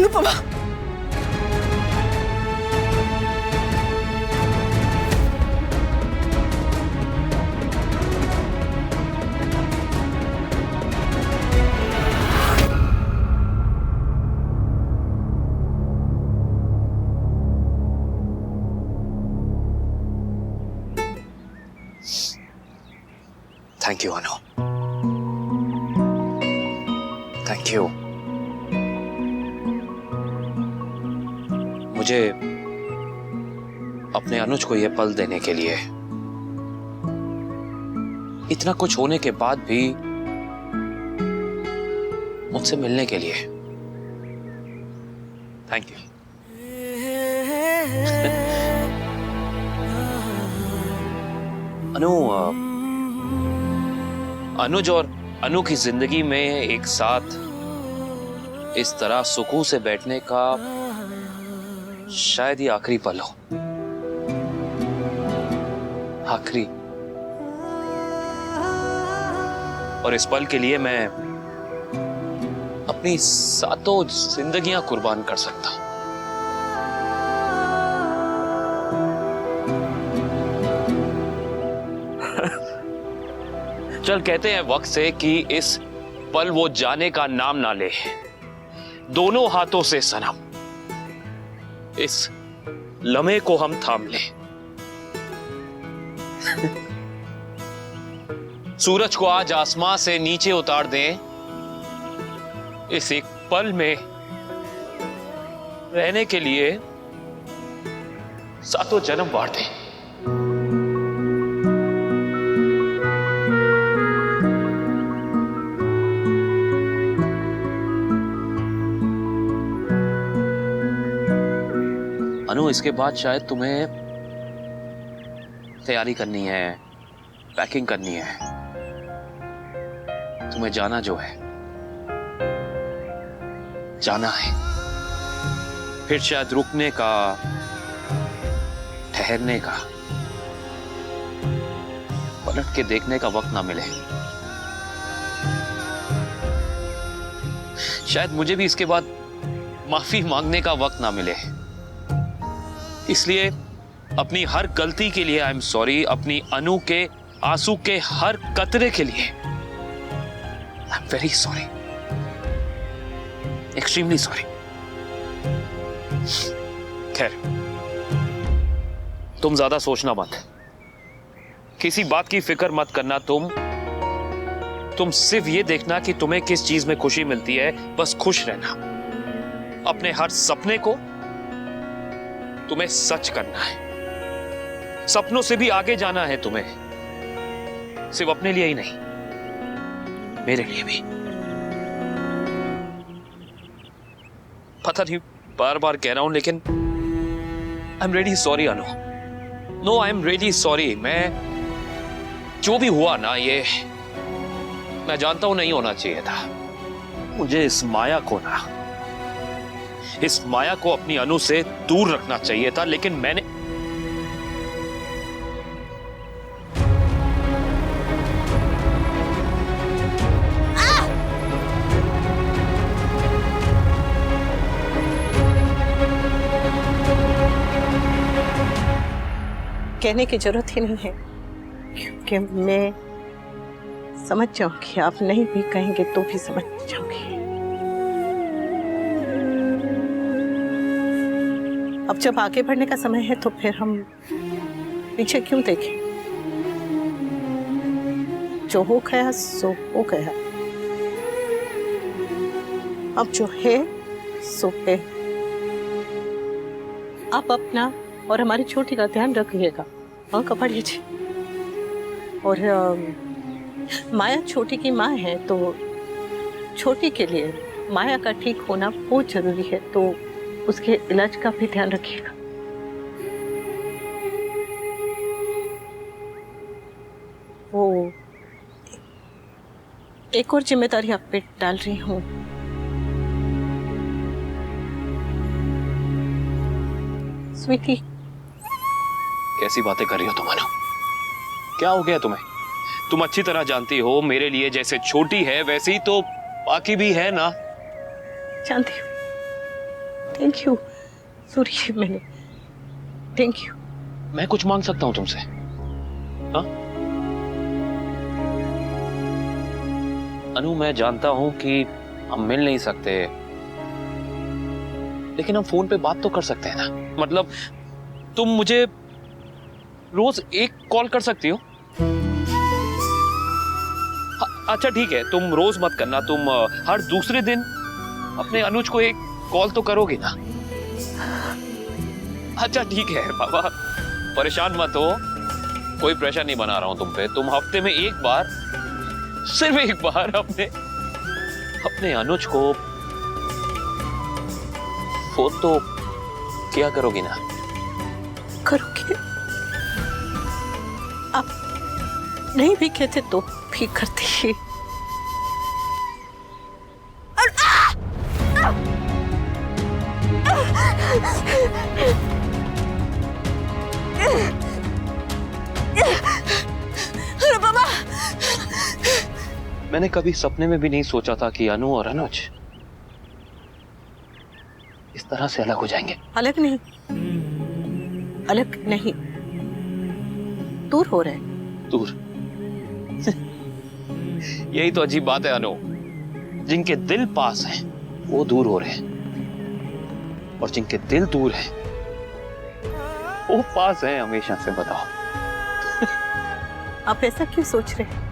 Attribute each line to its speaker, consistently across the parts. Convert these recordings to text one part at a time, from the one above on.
Speaker 1: Anupama,
Speaker 2: thank you Anu, thank you. मुझे अपने अनुज को यह पल देने के लिए, इतना कुछ होने के बाद भी मुझसे मिलने के लिए, थैंक यू। अनु, अनुज और अनु की जिंदगी में एक साथ इस तरह सुकून से बैठने का शायद ये आखिरी पल हो। आखिरी। और इस पल के लिए मैं अपनी सातों जिंदगियां कुर्बान कर सकता हूं। चल कहते हैं वक्त से कि इस पल वो जाने का नाम ना ले। दोनों हाथों से सनम, इस लम्हे को हम थाम ले। सूरज को आज आसमां से नीचे उतार दें, इस एक पल में रहने के लिए सातों जन्म बांट दें। अनु, इसके बाद शायद तुम्हें तैयारी करनी है, पैकिंग करनी है। तुम्हें जाना जो है, जाना है। फिर शायद रुकने का, ठहरने का, पलट के देखने का वक्त ना मिले। शायद मुझे भी इसके बाद माफी मांगने का वक्त ना मिले। इसलिए अपनी हर गलती के लिए आई एम सॉरी। अपनी अनु के आंसू के हर कतरे के लिए I am very sorry, extremely sorry. खैर, तुम ज्यादा सोचना मत, किसी बात की फिक्र मत करना। तुम सिर्फ ये देखना कि तुम्हें किस चीज में खुशी मिलती है, बस खुश रहना। अपने हर सपने को तुम्हें सच करना है। सपनों से भी आगे जाना है तुम्हें, सिर्फ अपने लिए ही नहीं, मेरे लिए भी। पता नहीं बार बार कह रहा हूं, लेकिन I am really sorry Anu. No, I am really sorry. मैं जो भी हुआ ना, ये मैं जानता हूं नहीं होना चाहिए था। मुझे इस माया को अपनी अनु से दूर रखना चाहिए था, लेकिन मैंने
Speaker 1: कहने की जरूरत ही नहीं है, क्योंकि मैं समझ जाऊंगी। आप नहीं भी कहेंगे तो भी समझ जाऊंगी। अब जब आगे बढ़ने का समय है तो फिर हम पीछे क्यों देखें? जो हो गया सो हो गया। अब जो है सो है। आप अपना और हमारी छोटी का ध्यान रखिएगा। हाँ, कपड़ लीजिए। और माया छोटी की माँ है, तो छोटी के लिए माया का ठीक होना बहुत जरूरी है, तो उसके इलाज का भी ध्यान रखिएगा। वो एक और जिम्मेदारी आप पे डाल रही हूँ। स्वीटी,
Speaker 2: कैसी बातें कर रही हो तुम अनु? क्या हो गया तुम्हें? तुम अच्छी तरह जानती हो मेरे लिए जैसे छोटी है वैसे ही तो बाकी भी है ना।
Speaker 1: जानती हूँ, थैंक यू सूरी, मैंने थैंक यू।
Speaker 2: मैं कुछ मांग सकता हूं तुमसे? हाँ अनु, मैं जानता हूं कि हम मिल नहीं सकते, लेकिन हम फोन पे बात तो कर सकते हैं ना। मतलब तुम मुझे रोज एक कॉल कर सकती हो। अच्छा ठीक है, तुम रोज मत करना, तुम हर दूसरे दिन अपने अनुज को एक कॉल तो करोगे ना? अच्छा ठीक है बाबा, परेशान मत हो, कोई प्रेशर नहीं बना रहा हूं तुम पे। तुम हफ्ते में एक बार, सिर्फ एक बार अपने अनुज को फोन तो किया करोगी ना?
Speaker 1: करोगे? आप नहीं भी कहते तो भी करती ही।
Speaker 3: अनुपमा,
Speaker 2: मैंने कभी सपने में भी नहीं सोचा था कि अनु और अनुज इस तरह से अलग हो जाएंगे।
Speaker 1: अलग नहीं, अलग नहीं, दूर हो रहे हैं।
Speaker 2: दूर? यही तो अजीब बात है अनु, जिनके दिल पास हैं वो दूर हो रहे हैं, और जिनके दिल दूर हैं वो पास हैं हमेशा से। बताओ
Speaker 1: आप ऐसा क्यों सोच रहे हैं?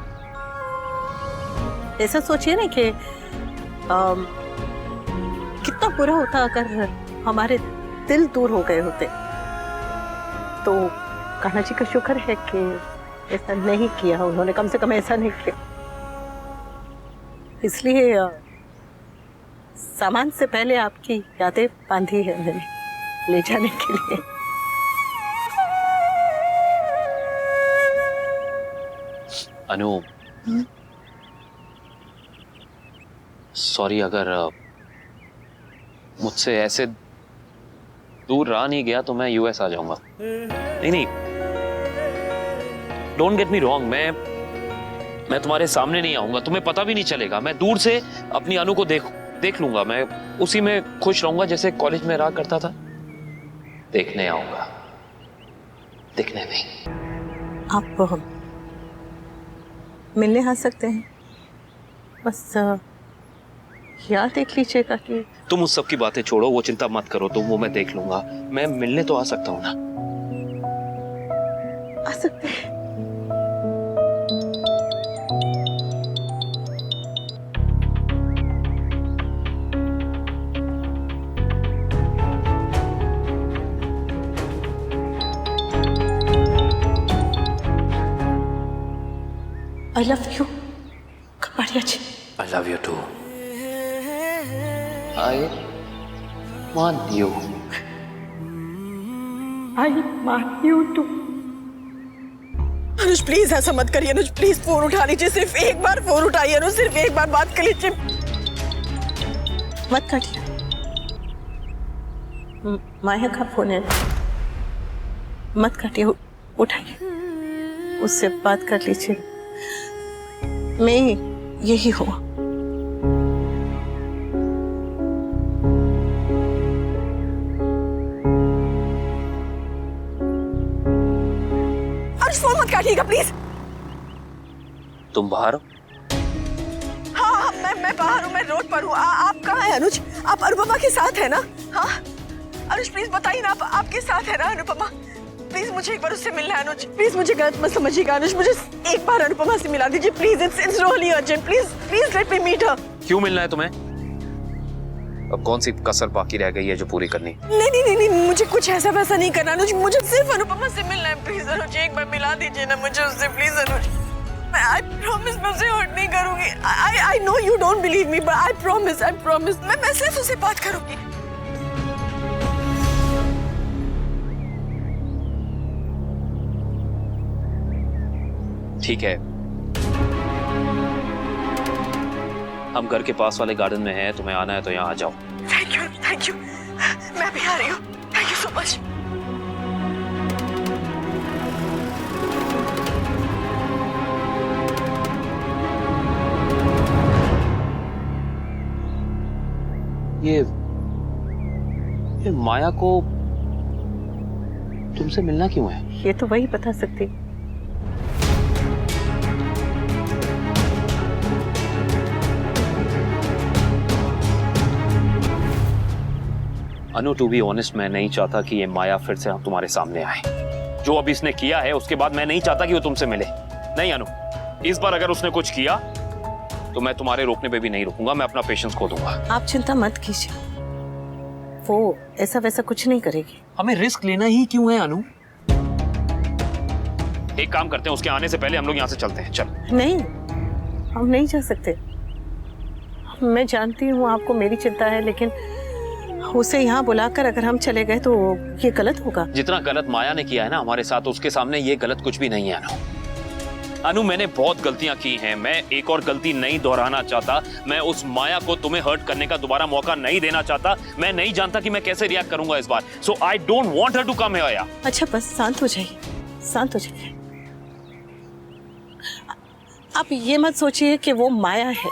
Speaker 1: ऐसा सोचिए ना कि कितना बुरा होता अगर हमारे दिल दूर हो गए होते। तो कान्हा जी का शुक्र है कि ऐसा नहीं किया उन्होंने, कम से कम ऐसा नहीं किया। इसलिए सामान से पहले आपकी यादें बांधी है मैंने ले जाने के लिए।
Speaker 2: अनु, सॉरी अगर मुझसे ऐसे दूर रहा नहीं गया तो मैं यूएस आ जाऊंगा। नहीं नहीं, डोंट गेट मी रॉन्ग, मैं तुम्हारे सामने नहीं आऊंगा, तुम्हें पता भी नहीं चलेगा। मैं दूर से अपनी अनु को देख लूंगा, मैं उसी में खुश रहूंगा जैसे कॉलेज में रहा करता था। देखने आऊंगा, दिखने नहीं।
Speaker 1: आप मिलने आ सकते हैं, बस याद देख लीजिएगा कि।
Speaker 2: तुम उस सब की बातें छोड़ो, वो चिंता मत करो तुम, वो मैं देख लूंगा। मैं मिलने तो आ सकता हूँ ना?
Speaker 1: आ सकते हैं। I love you, Kapadia ji.
Speaker 2: I love you too. I want you.
Speaker 1: I want you too.
Speaker 3: Anuj please ऐसा मत करिए। अनुज प्लीज फोन उठा लीजिए, सिर्फ एक बार फोन उठाइए। अनुज सिर्फ एक बार बात कर लीजिए।
Speaker 1: मत काटिए, माया का फोन है, मत काटिए, उठाइए, उससे बात कर लीजिए। मैं यही हूँ।
Speaker 3: अनुज फोन मत काटिएगा प्लीज।
Speaker 2: तुम बाहर हो?
Speaker 3: हाँ मैं बाहर हूँ, मैं रोड पर हूँ। आप कहाँ हैं अनुज? आप अनुपमा के साथ है ना? हाँ अनुज प्लीज बताइए ना, आपके साथ है ना अनुपमा? प्लीज मुझे एक बार उससे मिलना है अनुज। प्लीज मुझे गलत मत समझिएगा अनुज, मुझे एक बार अनुपमा से मिला दीजिए please. It's really urgent. Please let me meet her.
Speaker 2: क्यों मिलना है तुम्हें? अब कौन सी कसर बाकी रह गई है जो पूरी करनी?
Speaker 3: नहीं, मुझे कुछ ऐसा वैसा नहीं करना अनुज, मुझे सिर्फ अनुपमा से मिलना है। प्लीज अनुज एक बार मिला दीजिए ना मुझे उससे, प्लीज अनुज। I promise मैं उसे हर्ट नहीं करूंगी। I know you don't believe me, but I promise मैं सिर्फ उससे बात करूंगी।
Speaker 2: ठीक है, हम घर के पास वाले गार्डन में हैं, तुम्हें आना है तो यहाँ आ जाओ।
Speaker 3: थैंक यू, मैं भी आ रही हूँ। Thank you so much.
Speaker 2: फिर माया को तुमसे मिलना क्यों है?
Speaker 1: ये तो वही बता सकती।
Speaker 2: अनु, टू बी ऑनेस्ट, मैं नहीं चाहता कि ये माया फिर से तुम्हारे सामने आए। जो अभी इसने किया है उसके बाद मैं नहीं चाहता कि वो तुमसे मिले। नहीं अनु, इस बार अगर उसने कुछ किया तो मैं तुम्हारे रोकने पे भी नहीं रुकूंगा, मैं अपना पेशेंस खो दूंगा।
Speaker 1: आप चिंता मत कीजिए, वो ऐसा वैसा कुछ नहीं करेगी।
Speaker 2: हमें रिस्क लेना ही क्यों है अनु? एक काम करते हैं, उसके आने से पहले हम लोग यहाँ से चलते हैं। चल।
Speaker 1: नहीं, हम नहीं जा सकते। मैं जानती हूँ आपको मेरी चिंता है, लेकिन उसे यहाँ बुलाकर अगर हम चले गए तो ये गलत होगा।
Speaker 2: जितना गलत माया ने किया है ना हमारे साथ, उसके सामने ये गलत कुछ भी नहीं है अनु। अनु, मैंने बहुत गलतियां की हैं, मैं एक और गलती नहीं दोहराना चाहता। मैं उस माया को तुम्हें हर्ट करने का दोबारा मौका नहीं देना चाहता। मैं नहीं जानता कि मैं कैसे रिएक्ट करूंगा इस बार। So I don't want her to come here.
Speaker 1: अच्छा बस शांत हो जाइए, शांत हो जाइए। आप ये मत सोचिए कि वो माया है,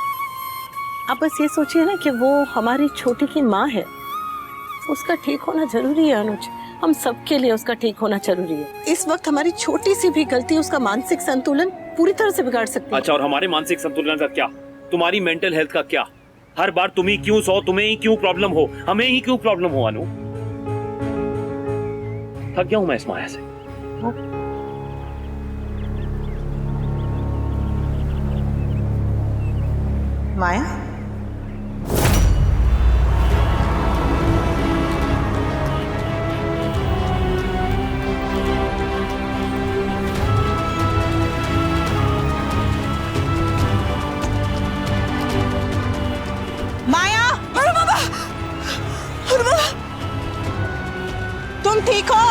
Speaker 1: आप बस ये सोचिए ना कि वो हमारी छोटी की माँ है। उसका ठीक होना जरूरी है अनुज, हम सबके लिए उसका ठीक होना जरूरी है। इस वक्त हमारी छोटी सी भी गलती उसका मानसिक संतुलन पूरी तरह से बिगाड़ सकती है।
Speaker 2: अच्छा, और हमारे मानसिक संतुलन का क्या? तुम्हारी मेंटल हेल्थ का क्या? हर बार तुम ही क्यों सो, तुम्हें ही क्यों प्रॉब्लम हो, हमें ही क्यों प्रॉब्लम हो अनु? थक गया हूं मैं इस माया से।
Speaker 1: माया, तुम ठीक हो?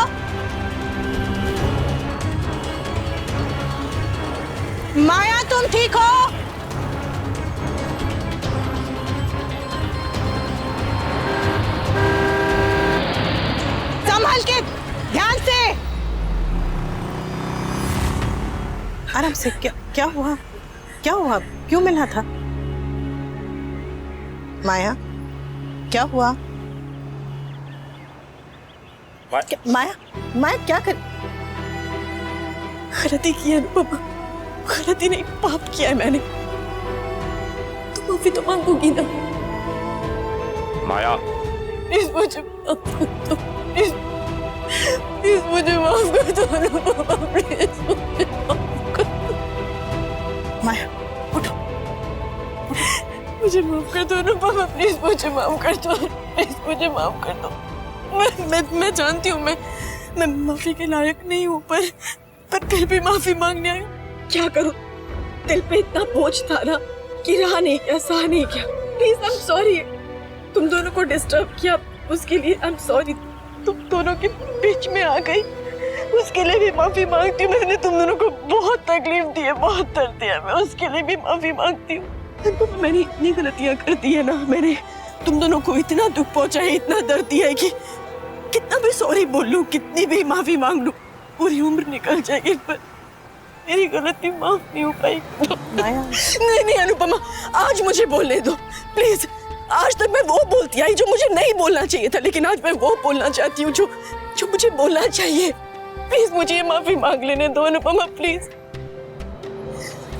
Speaker 1: माया तुम ठीक हो? संभल के, ध्यान से, आराम से। क्या हुआ? क्या हुआ? क्यों मिलना था? माया, क्या हुआ? माया क्या कर?
Speaker 3: गलती की है अनुपमा, गलती नहीं, पाप किया है मैंने। तुम माफी तो मांगोगी ना?
Speaker 2: माया,
Speaker 3: प्लीज मुझे माफ कर दो, प्लीज मुझे माफ कर दो अनुपमा, प्लीज मुझे माफ कर दो।
Speaker 1: माया उठो,
Speaker 3: मुझे माफ कर दो अनुपमा, प्लीज मुझे माफ कर दो, प्लीज मुझे माफ कर दो। मैं जानती हूँ मैं माफी के लायक नहीं हूँ, पर फिर भी माफी मांगने आई। क्या करूँ, दिल पे इतना बोझ था ना कि रहा नहीं गया, सहा नहीं गया। प्लीज आई एम सॉरी, तुम दोनों को डिस्टर्ब किया उसके लिए आई एम सॉरी। तुम दोनों के बीच में आ गई उसके लिए भी माफी मांगती हूँ। मैंने तुम दोनों को बहुत तकलीफ दी है, बहुत दर्द दिया, मैं उसके लिए भी माफी मांगती हूँ। मैंने इतनी गलतियां कर दी है ना, मैंने तुम दोनों को इतना दुख पहुंचा है, इतना दर्द दिया है कि कितना भी सॉरी बोल लूं, कितनी भी माफी मांग लूं, पूरी उम्र निकल जाएगी, पर मेरी गलती माफ नहीं हो पाई। नहीं अनुपमा, आज मुझे बोलने दो प्लीज। आज तक मैं वो बोलती आई जो मुझे नहीं बोलना चाहिए था, लेकिन आज मैं वो बोलना चाहती हूँ जो मुझे बोलना चाहिए। प्लीज मुझे ये माफी मांग लेने दो अनुपमा, प्लीज।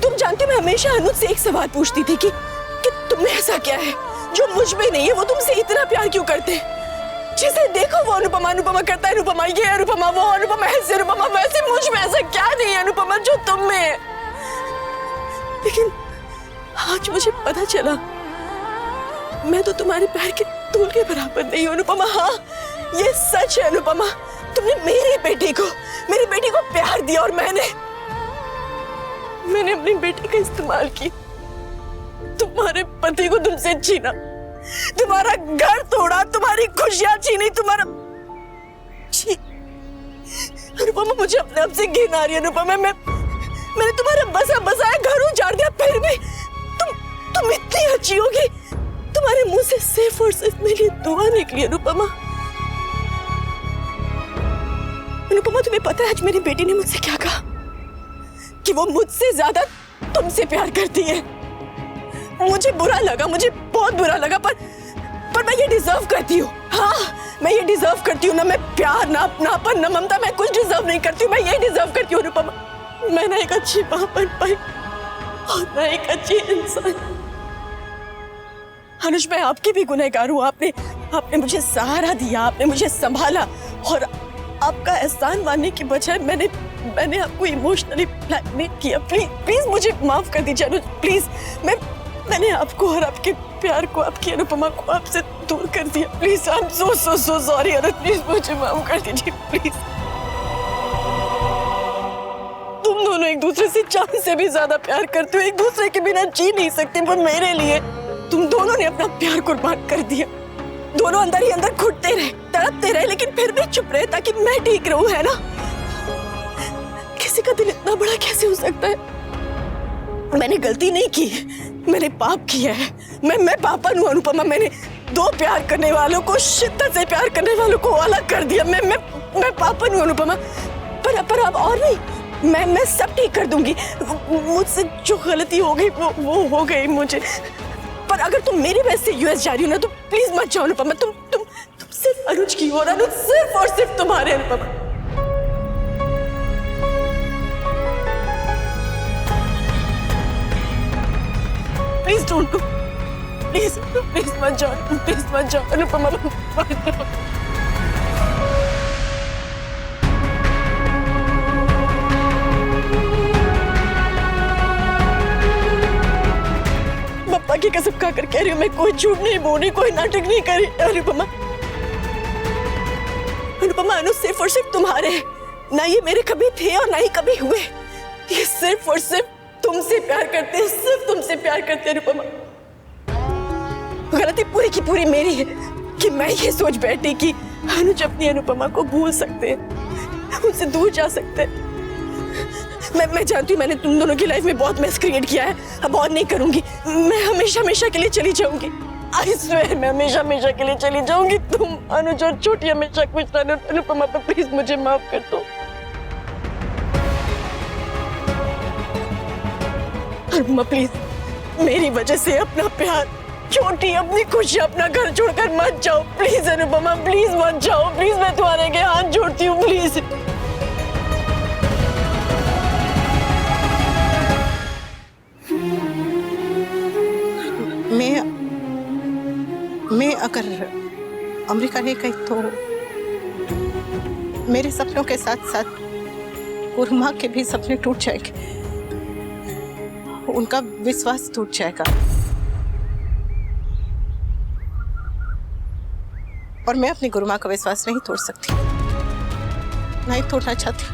Speaker 3: तुम जानते हो मैं हमेशा अनुज से एक सवाल पूछती थी कि तुम्हें ऐसा क्या है जो मुझ में नहीं है, वो तुमसे इतना प्यार क्यों करते हैं? जिसे देखो वो अनुपमा अनुपमा करता है, अनुपमा ये, अनुपमा वो, अनुपमा ऐसे, अनुपमा वैसे। मुझ में ऐसा क्या नहीं है अनुपमा जो तुम में है? लेकिन आज मुझे पता चला मैं तो तुम्हारे पैर के धूल के बराबर नहीं हूं अनुपमा। हाँ ये सच है अनुपमा, तुमने मेरी बेटी को प्यार दिया और मैंने अपनी बेटी का इस्तेमाल की, तुम्हारे पति को तुमसे छीना, तुम्हारा घर तोड़ा, तुम्हारी खुशियां छीनी, तुम्हारा अनुपमा मुझे अपने आप से घिन आ रही है अनुपमा। मैंने तुम्हारा बसा बसाया घर उजाड़ दिया, फिर भी तुम इतनी अच्छी होगी। तुम्हारे मुंह से सिर्फ और सिर्फ मेरे लिए दुआ निकली अनुपमा। अनुपमा तुम्हें पता है आज मेरी बेटी ने मुझसे क्या कहा? कि वो मुझसे ज्यादा तुमसे प्यार करती है। मुझे बुरा लगा, मुझे बहुत बुरा लगा, पर मैं ये डिजर्व करती हूँ। हाँ, मैं ये डिजर्व करती हूँ ना, मैं प्यार ना अपनापन ना ममता, मैं कुछ डिजर्व नहीं करती हूँ, मैं ये डिजर्व करती हूँ अनुपमा। मैं ना एक अच्छी माँ बन पाई और ना एक अच्छी इंसान। अनुज, मैं आपकी भी गुनहगार हूँ। आपने मुझे सहारा दिया, आपने मुझे संभाला और आपका एहसान मानने की बजाय मैंने आपको इमोशनली ब्लैकमेल किया। प्लीज मुझे माफ कर दीजिए अनुज, प्लीज। मैंने आपको और आपके प्यार को, आपकी अनुपमा को आपसे दूर कर दिया। Please, I am so sorry Anuj, please मुझे माफ कर दीजिए प्लीज। तुम दोनों एक दूसरे से जान से भी ज्यादा प्यार करते हो, एक दूसरे के बिना जी नहीं सकते, पर मेरे लिए तुम दोनों ने अपना प्यार कुर्बान कर दिया। दोनों अंदर ही अंदर घुटते रहे, तड़पते रहे, लेकिन फिर भी चुप रहे ताकि मैं ठीक रहूं, है ना? किसी का दिल इतना बड़ा कैसे हो सकता है? मैंने गलती नहीं की, मैंने पाप किया है। मैं पापन हूं अनुपमा। मैंने दो प्यार करने वालों को, शिद्दत से प्यार करने वालों को अलग कर दिया। मैं पापन हूं अनुपमा। पर अब और नहीं, मैं सब ठीक कर दूंगी। मुझसे जो गलती हो गई वो हो गई मुझे। पर अगर तुम मेरी वजह से यूएस जा रही हो ना, तो प्लीज मत जाओ अनुपमा। तुम सिर्फ अनुज की हो, अनुज सिर्फ और सिर्फ तुम्हारे Anupama. Please don't go, please मत जाओ अनुपमा, मत जाओ। पप्पा की कसम खाकर कह रही हूँ, मैं कोई झूठ नहीं बोली, कोई नाटक नहीं करी अनुपमा। अनुज सिर्फ और सिर्फ तुम्हारे हैं, ना ये मेरे कभी थे और ना ही कभी हुए। ये सिर्फ और सिर्फ तुमसे प्यार करते हैं, सिर्फ तुमसे प्यार करते हैं अनुपमा। गलती पूरी की पूरी मेरी है कि मैं ये सोच बैठी कि अनुज अपनी अनुपमा को भूल सकते हैं, उनसे दूर जा सकते हैं। मैं जानती हूँ मैंने तुम दोनों की लाइफ में बहुत मेस क्रिएट किया है, अब और नहीं करूंगी। मैं हमेशा के लिए चली जाऊंगी। आई स्वेयर, मैं हमेशा के लिए चली जाऊंगी। तुम अनुज और छोटी हमेशा खुश रहना। अनुपमा, प्लीज मुझे माफ कर दो। अनुपमा प्लीज, मेरी वजह से अपना प्यार, छोटी अपनी खुशी, अपना घर छोड़कर मत जाओ प्लीज। अनुपमा प्लीज मत जाओ, प्लीज। मैं तुम्हारे आगे हाथ जोड़ती हूँ, प्लीज।
Speaker 1: मैं अगर अमेरिका नहीं गई तो मेरे सपनों के साथ साथ गुरुमा के भी सपने टूट जाएंगे, उनका विश्वास टूट जाएगा। और मैं अपनी गुरुमा का विश्वास नहीं तोड़ सकती, नहीं तोड़ना चाहती।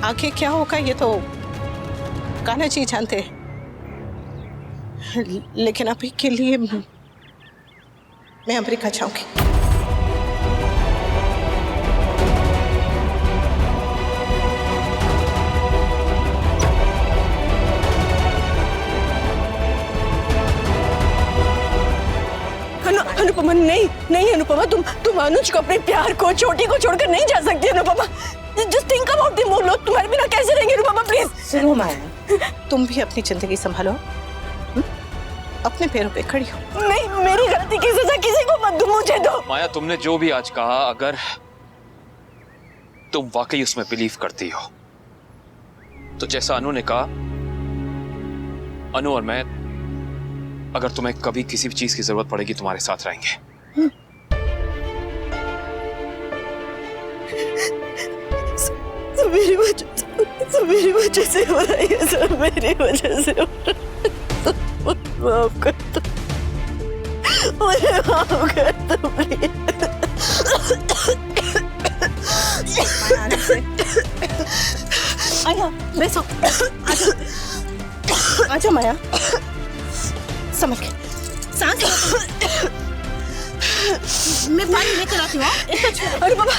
Speaker 1: आगे क्या होगा ये तो कान्हा जी जानते हैं, लेकिन अभी के लिए मैं अमेरिका जाऊंगी।
Speaker 3: अनुपमा नहीं अनुपमा, तुम अनुज को, अपने प्यार को, छोटी को छोड़कर नहीं जा सकती Anupama. Just think about the more. लोग तुम्हारे बिना कैसे रहेंगे अनुपमा, प्लीज।
Speaker 1: सुनो माया, तुम भी अपनी जिंदगी संभालो, अपने पैरों पे खड़ी हो।
Speaker 3: नहीं, मेरी गलती की सजा किसी को मत दो, मुझे दो।
Speaker 2: माया, तुमने जो भी आज कहा, अगर तुम वाकई उसमें बिलीव करती हो तो जैसा अनु ने कहा, अनु और मैं अगर तुम्हें कभी किसी भी चीज की जरूरत पड़ेगी तुम्हारे साथ रहेंगे।
Speaker 3: सब मेरी वजह से हो रहा है, सब मेरी वजह से हो रहा है। माफ कर दो, मुझे माफ कर दो प्लीज।
Speaker 1: आया, बैठो, आजा माया, संभल के, सांस लो। मैं पानी लेकर आती हूँ।
Speaker 3: अरे बाबा,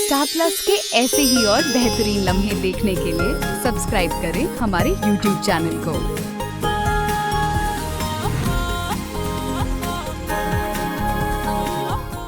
Speaker 4: स्टार प्लस के ऐसे ही और बेहतरीन लम्हे देखने के लिए सब्सक्राइब करें हमारे YouTube चैनल को।